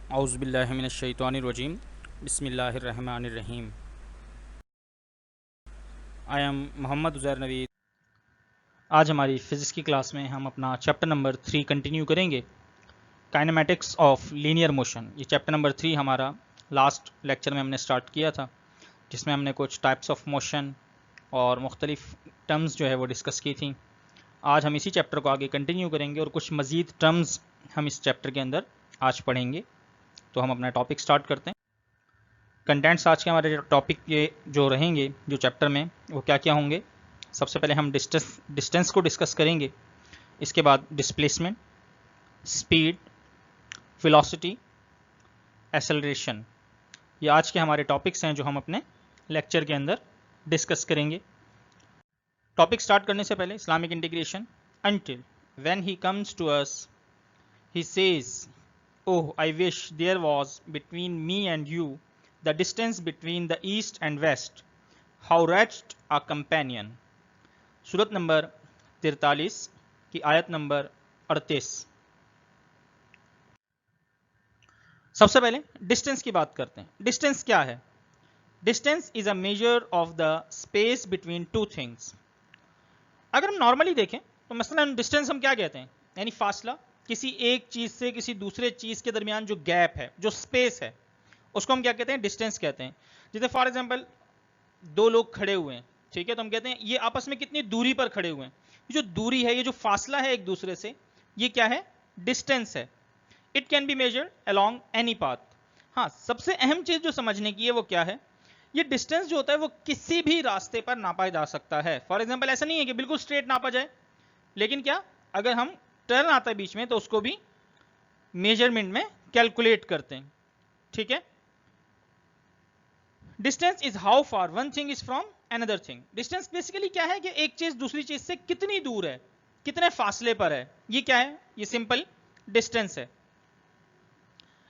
औज़ुबिल्लाहि मिनश्शैतानिर्रजीम बिस्मिल्लाहिर्रहमानिर्रहीम। I am Mohammad Uzair Naveed. आज हमारी फ़िज़िक्स की क्लास में हम अपना चैप्टर नंबर 3 कंटिन्यू करेंगे, काइनेमैटिक्स ऑफ लीनियर मोशन। ये चैप्टर नंबर 3 हमारा लास्ट लेक्चर में हमने स्टार्ट किया था, जिसमें हमने कुछ टाइप्स ऑफ मोशन और मुख्तलिफ टर्म्स जो है वो डिस्कस की थी। आज हम इसी चैप्टर को आगे कंटिन्यू करेंगे और कुछ मज़ीद टर्म्स हम इस चैप्टर के अंदर आज पढ़ेंगे। तो हम अपना टॉपिक स्टार्ट करते हैं। कंटेंट्स आज के हमारे टॉपिक के जो रहेंगे, जो चैप्टर में, वो क्या क्या होंगे। सबसे पहले हम डिस्टेंस को डिस्कस करेंगे, इसके बाद डिस्प्लेसमेंट, स्पीड, वेलोसिटी, एक्सेलरेशन। ये आज के हमारे टॉपिक्स हैं जो हम अपने लेक्चर के अंदर डिस्कस करेंगे। टॉपिक स्टार्ट करने से पहले Islamic integration. Until when he comes to us, he says, "Oh, I wish there was between me and you the distance between the east and west. How wretched a companion." Surat number 43 की आयत number 38। सबसे पहले distance की बात करते हैं। Distance क्या है? Distance is a measure of the space between two things. अगर हम नॉर्मली देखें तो मसलन डिस्टेंस हम क्या कहते हैं, यानी फासला, किसी एक चीज से किसी दूसरे चीज के दरमियान जो गैप है, जो स्पेस है, उसको हम क्या कहते हैं? डिस्टेंस कहते हैं। जैसे फॉर एग्जांपल दो लोग खड़े हुए हैं, ठीक है, तो हम कहते हैं ये आपस में कितनी दूरी पर खड़े हुए हैं। ये जो दूरी है, ये जो फासला है एक दूसरे से, ये क्या है? डिस्टेंस है। It can be measured along any path. हाँ, सबसे अहम चीज जो समझने की है वो क्या है, ये डिस्टेंस जो होता है वो किसी भी रास्ते पर नापा जा सकता है। फॉर एग्जांपल ऐसा नहीं है कि बिल्कुल स्ट्रेट नापा जाए, लेकिन क्या, अगर हम टर्न आता है बीच में तो उसको भी मेजरमेंट में कैलकुलेट करते हैं, ठीक है। Distance is how far one thing is from another thing. Distance basically क्या है कि एक चीज दूसरी चीज से कितनी दूर है, कितने फासले पर है, ये क्या है? ये सिंपल डिस्टेंस है।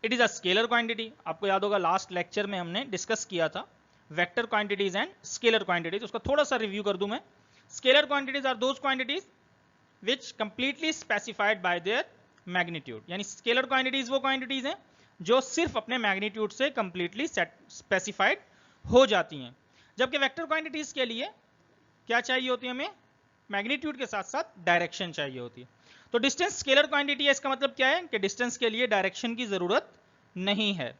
It is a scalar quantity. आपको याद होगा लास्ट लेक्चर में हमने डिस्कस किया था vector quantities and scalar quantities. उसका थोड़ा सा रिव्यू कर दूं मैं। Scalar quantities are those quantities which completely specified by their magnitude. यानी स्केलर क्वांटिटीज वो क्वांटिटीज हैं जो सिर्फ अपने मैग्नीट्यूड से कंप्लीटली स्पेसिफाइड हो जाती हैं, जबकि वेक्टर क्वांटिटीज के लिए क्या चाहिए होती है? हमें मैग्नीट्यूड के साथ साथ डायरेक्शन चाहिए होती है। तो डिस्टेंस स्केलर क्वांटिटी है, इसका मतलब क्या है कि डिस्टेंस के लिए डायरेक्शन की जरूरत नहीं है।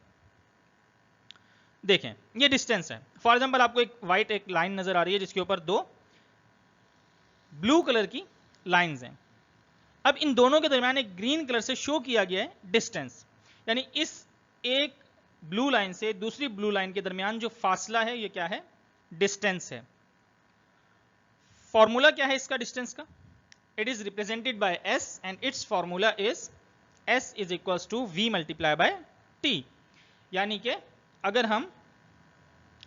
देखें, ये डिस्टेंस है। फॉर एग्जांपल आपको एक व्हाइट एक लाइन नजर आ रही है जिसके ऊपर दो ब्लू कलर की लाइंस हैं। अब इन दोनों के दरमियान एक ग्रीन कलर से शो किया गया है डिस्टेंस, यानी इस एक ब्लू लाइन से दूसरी ब्लू लाइन के दरमियान जो फासला है ये क्या है? डिस्टेंस है। फॉर्मूला क्या है इसका डिस्टेंस का? It is represented by s and its formula is s is equals to v multiply by t। यानी कि अगर हम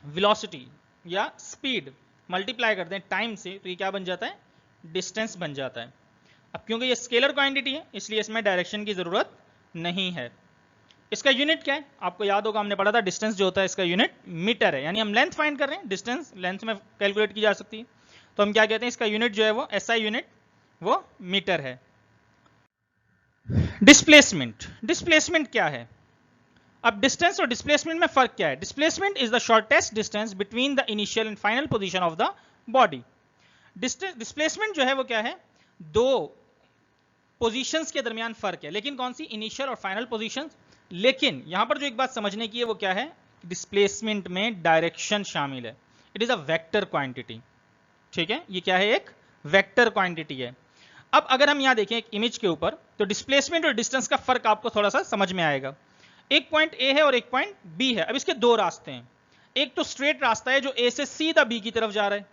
वेलोसिटी या स्पीड मल्टीप्लाई कर दें टाइम से तो ये क्या बन जाता है? डिस्टेंस बन जाता है। अब क्योंकि ये स्केलर क्वांटिटी है इसलिए इसमें डायरेक्शन की जरूरत नहीं है। इसका यूनिट क्या है? आपको याद होगा हमने पढ़ा था डिस्टेंस जो होता है इसका यूनिट मीटर है। यानी हम लेंथ फाइंड कर रहे हैं, डिस्टेंस लेंथ में कैलकुलेट की जा सकती है, तो हम क्या कहते हैं? इसका यूनिट जो है वो एसआई यूनिट, वो मीटर है। डिस्प्लेसमेंट, डिस्प्लेसमेंट क्या है? अब डिस्टेंस और डिस्प्लेसमेंट में फर्क क्या है? Displacement is the shortest distance between the initial and final position of the body. Displacement जो है वो क्या है? दो पोजीशंस के दरमियान फर्क है, लेकिन कौन सी? इनिशियल और फाइनल पोजीशंस। लेकिन यहां पर जो एक बात समझने की है वो क्या है? डिस्प्लेसमेंट में डायरेक्शन शामिल है। It is a vector quantity, ठीक है। ये क्या है? एक वेक्टर क्वांटिटी है। अब अगर हम यहां देखें एक इमेज के ऊपर तो डिस्प्लेसमेंट और डिस्टेंस का फर्क आपको थोड़ा सा समझ में आएगा। एक पॉइंट ए है और एक पॉइंट बी है। अब इसके दो रास्ते हैं। एक तो स्ट्रेट रास्ता है जो ए से सीधा बी की तरफ जा रहा है,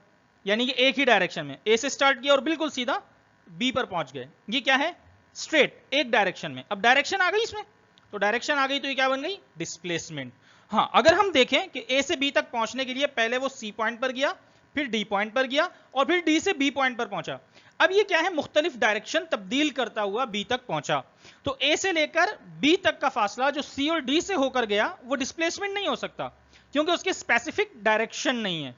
यानी कि एक ही डायरेक्शन में ए से स्टार्ट किया और बिल्कुल सीधा बी पर पहुंच गए। ये क्या है? स्ट्रेट, एक डायरेक्शन में। अब डायरेक्शन आ गई इसमें, तो डायरेक्शन आ गई तो ये क्या बन गई? डिस्प्लेसमेंट। हाँ, अगर हम देखें कि ए से बी तक पहुंचने के लिए पहले वो सी पॉइंट पर गया, फिर डी पॉइंट पर गया और फिर डी से बी पॉइंट पर पहुंचा। अब ये क्या है? मुख्तलिफ डायरेक्शन तब्दील करता हुआ बी तक पहुंचा। तो ए से लेकर बी तक का फासला जो सी और डी से होकर गया वो डिस्प्लेसमेंट नहीं हो सकता, क्योंकि उसके स्पेसिफिक डायरेक्शन नहीं है।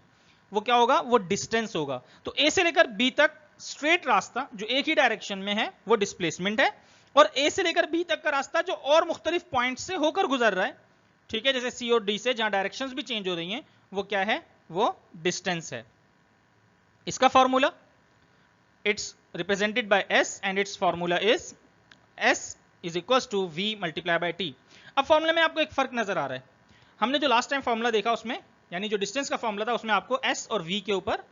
वो क्या होगा? वो डिस्टेंस होगा। तो ए से लेकर बी तक स्ट्रेट रास्ता जो एक ही डायरेक्शन में है वो डिस्प्लेसमेंट है। और ए से लेकर बी तक का रास्ता जो और मुख्तलिफ पॉइंट से होकर गुजर रहा है, ठीक है, जैसे सी और डी से जहां डायरेक्शंस भी चेंज हो रही हैं, वो क्या है, वो डिस्टेंस है। इसका formula, it's represented by S and its formula is S is equal to V multiply by T. अब फॉर्मूले में आपको एक फर्क नजर आ रहा है, हमने जो लास्ट टाइम फॉर्मूला देखा उसमें, यानी जो डिस्टेंस का फॉर्मूला था उसमें आपको एस और वी के ऊपर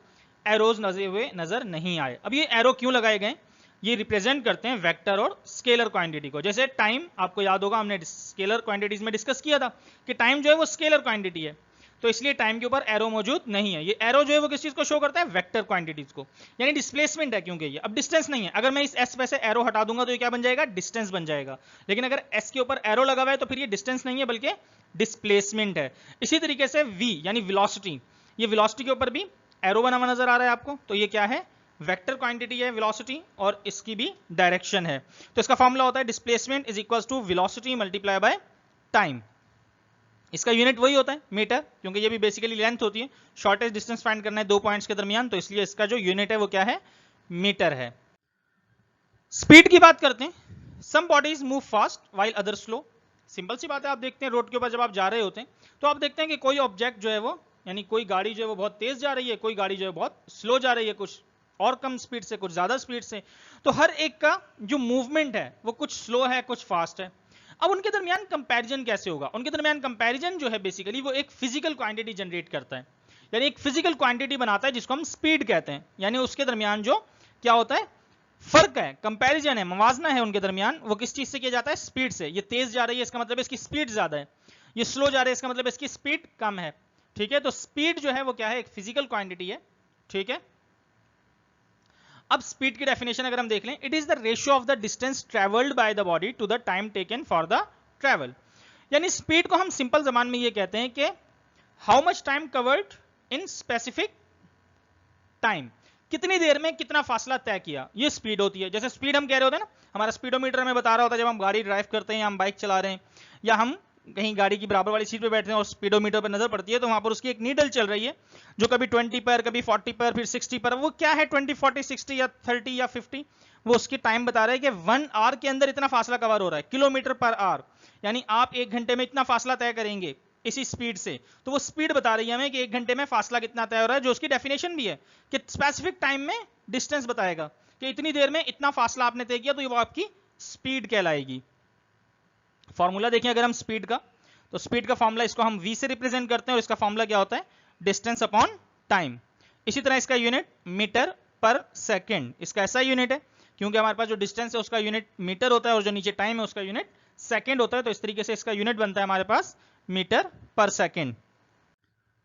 एरोज नजर नहीं आए। अब ये एरो क्यों लगाए गए, ये रिप्रेजेंट करते हैं वेक्टर और स्केलर क्वांटिटी को। जैसे टाइम, आपको याद होगा हमने स्केलर क्वांटिटीज में डिस्कस किया था कि टाइम जो है वो स्केलर क्वांटिटी है, तो इसलिए टाइम के ऊपर एरो मौजूद नहीं है। ये एरो जो है वो किस चीज को शो करता है, वेक्टर क्वांटिटीज को, यानी डिस्प्लेसमेंट है, क्योंकि ये अब डिस्टेंस नहीं है। अगर मैं इस एस पे से एरो हटा दूंगा तो ये क्या बन जाएगा, डिस्टेंस बन जाएगा। लेकिन अगर एस के ऊपर एरो लगा हुआ है तो फिर ये डिस्टेंस नहीं है बल्कि डिस्प्लेसमेंट है। इसी तरीके से वी यानी वेलोसिटी, ये वेलोसिटी के ऊपर भी एरो बना हुआ नजर आ रहा है आपको, तो ये क्या है, वेक्टर क्वांटिटी है वेलोसिटी, और इसकी भी डायरेक्शन है। तो इसका फॉर्मूला होता है displacement is equal to velocity multiply by time. इसका यूनिट वही होता है मीटर, क्योंकि ये भी बेसिकली लेंथ होती है, शॉर्टेस्ट डिस्टेंस फाइंड करना है दो पॉइंट्स के दरमियान, तो इसलिए इसका जो यूनिट है वो क्या है, मीटर है। स्पीड की बात करते हैं, some bodies move fast while other slow. Simple सी बात है, आप देखते हैं रोड के ऊपर जब आप जा रहे होते हैं तो आप देखते हैं कि कोई ऑब्जेक्ट जो है वो, यानी कोई गाड़ी जो है वो बहुत तेज जा रही है, कोई गाड़ी जो है बहुत स्लो जा रही है, कुछ और कम स्पीड से, कुछ ज्यादा स्पीड से। तो हर एक का जो मूवमेंट है वो कुछ स्लो है, कुछ फास्ट है। अब उनके दरमियान कंपैरिजन कैसे होगा, उनके दरमियान कंपैरिजन जो है बेसिकली वो एक फिजिकल क्वांटिटी जनरेट करता है, यानी एक फिजिकल क्वांटिटी बनाता है जिसको हम स्पीड कहते हैं। यानी उसके दरमियान जो क्या होता है, फर्क है, कंपैरिजन है, मवाजना है उनके दरमियान, वो किस चीज से किया जाता है, स्पीड से। ये तेज जा रही है इसका मतलब इसकी स्पीड ज्यादा है, ये स्लो जा रही है इसका मतलब इसकी स्पीड कम है, ठीक है। तो स्पीड जो है वो क्या है, एक फिजिकल क्वांटिटी है, ठीक है। अब स्पीड की डेफिनेशन अगर हम देख लें, it is the ratio of the distance travelled by the body to the time taken for the travel. यानी स्पीड को हम सिंपल जबान में ये कहते हैं कि how much time covered in specific time, कितनी देर में कितना फासला तय किया, ये स्पीड होती है। जैसे स्पीड हम कह रहे होते हैं ना, हमारा स्पीडोमीटर हमें बता रहा होता है जब हम गाड़ी ड्राइव करते हैं या हम बाइक चला रहे हैं या हम कहीं गाड़ी की बराबर वाली सीट पे बैठते हैं और स्पीडोमीटर पर नजर पड़ती है तो वहां पर उसकी एक नीडल चल रही है जो कभी 20 पर, कभी 40 पर, फिर 60 पर। वो क्या है, 20, 40, 60 या 30 या 50, वो उसकी टाइम बता रहा है कि 1 आवर के अंदर इतना फासला कवर हो रहा है, किलोमीटर पर आवर, यानी आप 1 घंटे में इतना फासला तय करेंगे इसी स्पीड से। तो वो स्पीड बता रही है हमें कि 1 घंटे में फासला कितना तय हो रहा है, जो उसकी डेफिनेशन भी है कि स्पेसिफिक टाइम में डिस्टेंस बताएगा कि इतनी देर में इतना फासला आपने तय किया, तो वो आपकी स्पीड कहलाएगी। फॉर्मूला देखिए अगर हम स्पीड का, तो स्पीड का फॉर्मूला, इसको हम v से रिप्रेजेंट करते हैं और इसका फॉर्मूला क्या होता है, डिस्टेंस अपॉन टाइम। इसी तरह इसका यूनिट मीटर पर सेकंड, इसका ऐसा यूनिट है क्योंकि हमारे पास जो डिस्टेंस है उसका यूनिट मीटर होता है और जो नीचे टाइम है उसका यूनिट सेकंड होता है, तो इस तरीके से इसका यूनिट बनता है हमारे पास मीटर पर सेकंड।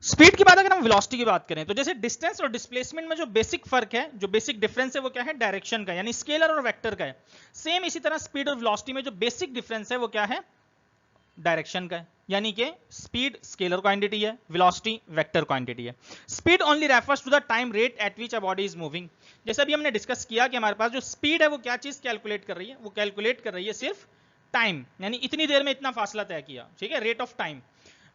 स्पीड की बात अगर हम वेलोसिटी की बात करें, तो जैसे डिस्टेंस और डिस्प्लेसमेंट में जो बेसिक फर्क है, जो बेसिक डिफरेंस है वो क्या है, डायरेक्शन का, यानी स्केलर और वेक्टर का है। सेम इसी तरह स्पीड और वेलोसिटी में जो बेसिक डिफरेंस है वो क्या है, डायरेक्शन का है। यानी कि स्पीड स्केलर क्वांटिटी है, वेलोसिटी वेक्टर क्वांटिटी है। Speed only refers to the time rate at which a body is moving. जैसे अभी हमने डिस्कस किया कि हमारे पास जो स्पीड है वो क्या चीज कैलकुलेट कर रही है, वो कैलकुलेट कर रही है सिर्फ टाइम, यानी इतनी देर में इतना फासला तय किया, ठीक है, rate of time.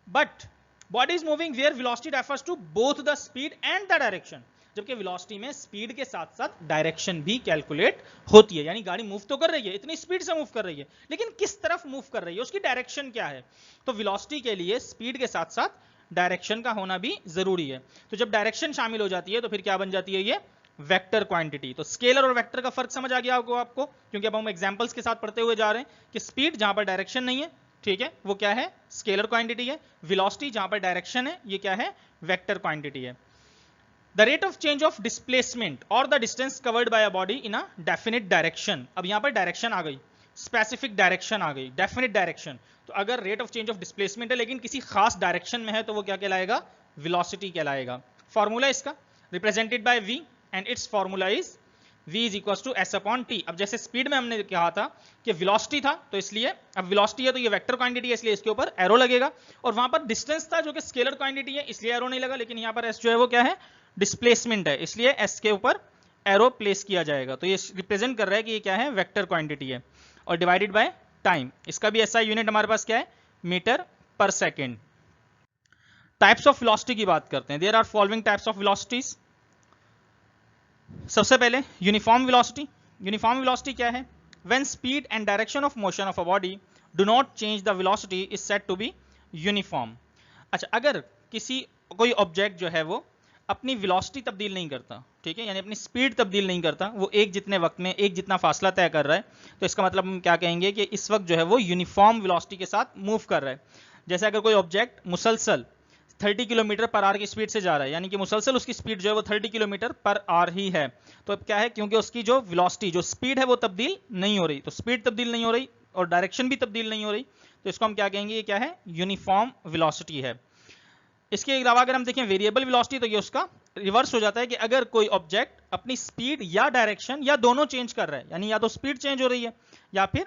But body is moving where velocity refers to both the speed and the direction, जबकि वेलोसिटी में स्पीड के साथ साथ डायरेक्शन भी कैलकुलेट होती है। यानी गाड़ी मूव तो कर रही है, इतनी स्पीड से मूव कर रही है, लेकिन किस तरफ मूव कर रही है, उसकी डायरेक्शन क्या है। तो वेलोसिटी के लिए स्पीड के साथ साथ डायरेक्शन का होना भी जरूरी है। तो जब डायरेक्शन शामिल हो जाती है तो फिर क्या बन जाती है, ये वेक्टर क्वांटिटी। तो स्केलर और वेक्टर का फर्क समझ आ गया आपको, क्योंकि अब हम एग्जांपल्स के साथ पढ़ते हुए जा रहे हैं कि स्पीड जहां पर डायरेक्शन नहीं है, ठीक है, वो क्या है, स्केलर क्वांटिटी है। वेलोसिटी जहां पर डायरेक्शन है, ये क्या है, वेक्टर क्वांटिटी है। The rate of change of displacement or the distance covered by a body in a definite direction. अब यहां पर डायरेक्शन आ गई, स्पेसिफिक डायरेक्शन आ गई, डेफिनेट डायरेक्शन। तो अगर rate of change of displacement है लेकिन किसी खास डायरेक्शन में है तो वो क्या कहलाएगा, वेलोसिटी कहलाएगा। फॉर्मूला इसका represented by v and its formula is v is equal to s upon t। अब जैसे स्पीड में हमने कहा था कि वेलोसिटी था, तो इसलिए अब वेलोसिटी है तो ये वेक्टर क्वांटिटी है, इसलिए इसके ऊपर एरो लगेगा। और वहां पर डिस्टेंस था जो कि स्केलर क्वांटिटी है, इसलिए एरो नहीं लगा, लेकिन यहाँ पर s जो है वो क्या है, डिस्प्लेसमेंट है, इसलिए s के ऊपर एरो प्लेस किया जाएगा। तो ये रिप्रेजेंट कर रहा है कि ये क्या है, वेक्टर क्वांटिटी है, और डिवाइडेड बाय टाइम। इसका भी ऐसा यूनिट हमारे पास क्या है, मीटर पर सेकेंड। टाइप्स ऑफ वेलोसिटी की बात करते हैं। There are following types of velocities. सबसे पहले यूनिफॉर्म वेलोसिटी। यूनिफॉर्म वेलोसिटी क्या है, when speed and direction of motion of a body do not change the velocity is said to be uniform. अच्छा, अगर कोई ऑब्जेक्ट जो है वो अपनी वेलोसिटी तब्दील नहीं करता, ठीक है, यानी अपनी स्पीड तब्दील नहीं करता, वो एक जितने वक्त में एक जितना फासला तय कर रहा है, तो इसका मतलब हम क्या कहेंगे कि इस वक्त जो है वो यूनिफॉर्म वेलोसिटी के साथ मूव कर रहा है। जैसे अगर कोई ऑब्जेक्ट मुसलसल 30 किलोमीटर पर आवर की स्पीड से जा रहा है, यानी कि मुसलसल उसकी स्पीड जो है वो 30 किलोमीटर पर आवर ही है, तो अब क्या है, क्योंकि उसकी जो वेलोसिटी जो स्पीड है वो तब्दील नहीं हो रही, तो स्पीड तब्दील नहीं हो रही और डायरेक्शन भी तब्दील नहीं हो रही, तो इसको हम क्या कहेंगे, ये क्या है, यूनिफॉर्म वेलोसिटी है। इसके अलावा अगर हम देखें वेरिएबल वेलोसिटी, तो ये उसका रिवर्स हो जाता है कि अगर कोई ऑब्जेक्ट अपनी स्पीड या डायरेक्शन या दोनों चेंज कर रहा है, यानी या तो स्पीड चेंज हो रही है या फिर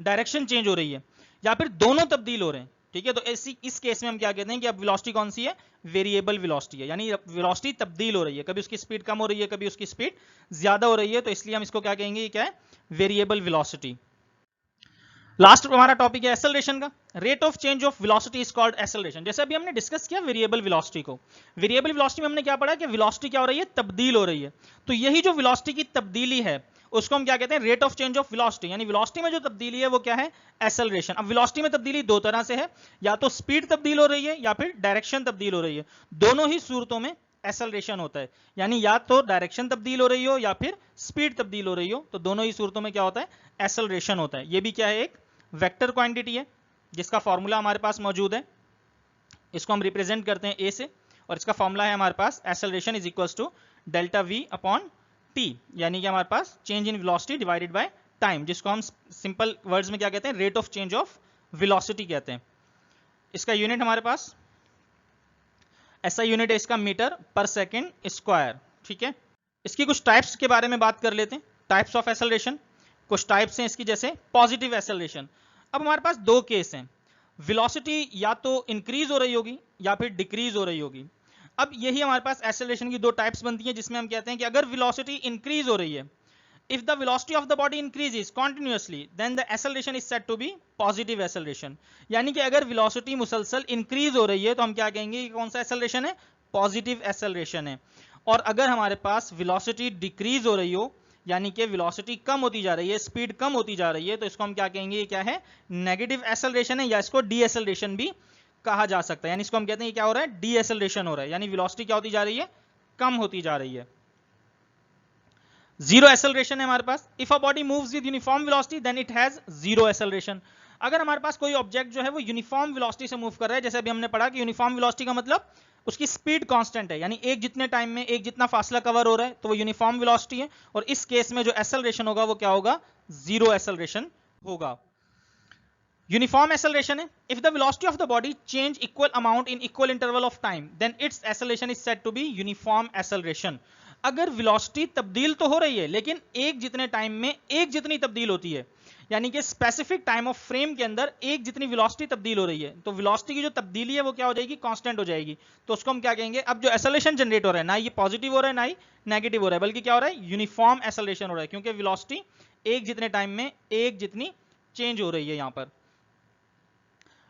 डायरेक्शन चेंज हो रही है या फिर दोनों तब्दील हो रहे हैं, ठीक है, तो इस केस में हम क्या कहते हैं कि अब वेलोसिटी कौन सी है, वेरिएबल वेलोसिटी है, यानी वेलोसिटी तब्दील हो रही है, कभी उसकी स्पीड कम हो रही है, कभी उसकी स्पीड ज्यादा हो रही है, तो इसलिए हम इसको क्या कहेंगे, ये क्या है, वेरिएबल वेलोसिटी। लास्ट हमारा टॉपिक है एक्सेलरेशन का। Rate of change of velocity is called acceleration. जैसे अभी हमने डिस्कस किया वेरिएबल वेलोसिटी को, वेरिएबल वेलोसिटी में हमने क्या पढ़ा कि वेलोसिटी क्या हो रही है, तब्दील हो रही है, तो यही जो वेलोसिटी की तब्दीली है उसको हम क्या कहते हैं, rate of change of velocity, यानी वेलोसिटी में जो तब्दीली है वो क्या है, एक्सेलरेशन। अब वेलोसिटी में तब्दीली दो तरह से है, या तो स्पीड तब्दील हो रही है या फिर डायरेक्शन तब्दील हो रही है, दोनों ही सूरतों में एक्सेलरेशन होता है, यानी या तो डायरेक्शन तब्दील हो रही हो या फिर स्पीड तब्दील हो रही हो, तो दोनों ही सूरतों में क्या होता है, एक्सेलरेशन होता है। ये भी क्या है, एक वेक्टर क्वांटिटी है जिसका फॉर्मूला हमारे पास मौजूद है, इसको हम रिप्रेजेंट करते हैं ए से, और इसका फॉर्मूला है हमारे पास acceleration is equals to delta V upon T, यानी कि हमारे पास change in velocity divided by time, जिसको हम सिंपल वर्ड्स में क्या कहते हैं, rate of change of velocity कहते हैं। इसका यूनिट हमारे पास ऐसा यूनिट है इसका मीटर पर सेकेंड स्क्वायर, ठीक है। इसकी कुछ टाइप्स के बारे में बात कर लेते हैं, टाइप्स ऑफ एक्सेलरेशन। कुछ टाइप्स हैं इसकी, जैसे पॉजिटिव एक्सेलरेशन। अब हमारे पास दो केस हैं, वेलोसिटी या तो इंक्रीज हो रही होगी या फिर डिक्रीज हो रही होगी। अब यही हमारे पास एक्सेलरेशन की दो टाइप्स बनती हैं, जिसमें हम कहते हैं कि अगर वेलोसिटी इंक्रीज हो रही है, if the velocity of the body increases continuously then the acceleration is said to be positive acceleration। यानी कि अगर वेलोसिटी मुसलसल इंक्रीज हो रही है तो हम क्या कहेंगे कि कौन सा एक्सेलरेशन है, पॉजिटिव एक्सेलरेशन है। और अगर हमारे पास वेलोसिटी डिक्रीज हो रही हो, यानी कि वेलोसिटी कम होती जा रही है, स्पीड कम होती जा रही है, तो इसको हम क्या कहेंगे, ये क्या है, नेगेटिव एक्सेलरेशन है, या इसको डी एक्सेलरेशन भी कहा जा सकता है। यानी इसको हम कहते हैं क्या हो रहा है, डी एक्सेलरेशन हो रहा है, यानी वेलोसिटी क्या होती जा रही है, कम होती जा रही है। जीरो एक्सेलरेशन है हमारे पास, if a body moves with uniform velocity then it has zero acceleration. अगर हमारे पास कोई ऑब्जेक्ट जो है वो यूनिफॉर्म वेलोसिटी से मूव कर रहा है, जैसे अभी हमने पढ़ा कि यूनिफॉर्म वेलोसिटी का मतलब उसकी स्पीड कांस्टेंट है, यानी एक जितने टाइम में एक जितना फासला कवर हो रहा है, तो वो यूनिफॉर्म वेलोसिटी है, और इस केस में जो एक्सेलरेशन होगा वो क्या होगा, जीरो एक्सेलरेशन होगा। यूनिफॉर्म एक्सेलरेशन है, if the velocity of the body change equal amount in equal interval of time then its acceleration is said to be uniform acceleration. अगर वेलोसिटी तब्दील तो हो रही है लेकिन एक जितने टाइम में एक जितनी तब्दील होती है, यानी कि स्पेसिफिक टाइम ऑफ फ्रेम के अंदर एक जितनी वेलोसिटी तब्दील हो रही है, तो वेलोसिटी की जो तब्दीली है वो क्या हो जाएगी, कांस्टेंट हो जाएगी, तो उसको हम क्या कहेंगे। अब जो एक्सेलरेशन जनरेट हो रहा है, ना ये पॉजिटिव हो रहा है ना ही नेगेटिव हो रहा है, बल्कि क्या हो रहा है, यूनिफॉर्म एक्सेलरेशन हो रहा है, क्योंकि वेलोसिटी एक जितने टाइम में एक जितनी चेंज हो रही है यहां पर।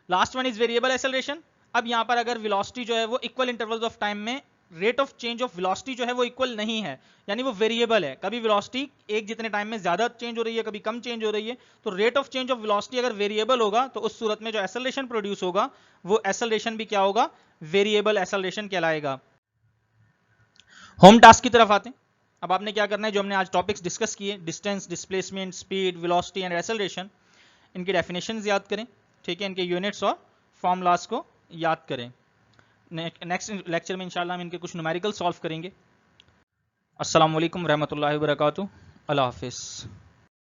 Last one is variable acceleration. अब यहां पर अगर वेलोसिटी जो है वो इक्वल इंटरवल्स ऑफ टाइम में rate of change of velocity जो है वो इक्वल नहीं है, यानी वो वेरिएबल है, कभी वेलोसिटी एक जितने टाइम में ज्यादा चेंज हो रही है, कभी कम चेंज हो रही है, तो rate of change of velocity अगर वेरिएबल होगा तो उस सूरत में जो एक्सेलरेशन प्रोड्यूस होगा वो एक्सेलरेशन भी क्या होगा, वेरिएबल एक्सेलरेशन कहलाएगा। होम टास्क की तरफ आते हैं। अब आपने क्या करना है, जो हमने आज टॉपिक्स डिस्कस किए, distance, displacement, speed, velocity and acceleration, इनकी डेफिनेशंस याद करें, ठीक है, इनके यूनिट्स और फॉर्मूलाज को याद करें। नेक्स्ट लेक्चर में इंशाल्लाह हम इनके कुछ न्यूमेरिकल सॉल्व करेंगे। अस्सलाम वालेकुम रहमतुल्लाहि व बरकातुहू। अल्लाह हाफिज़।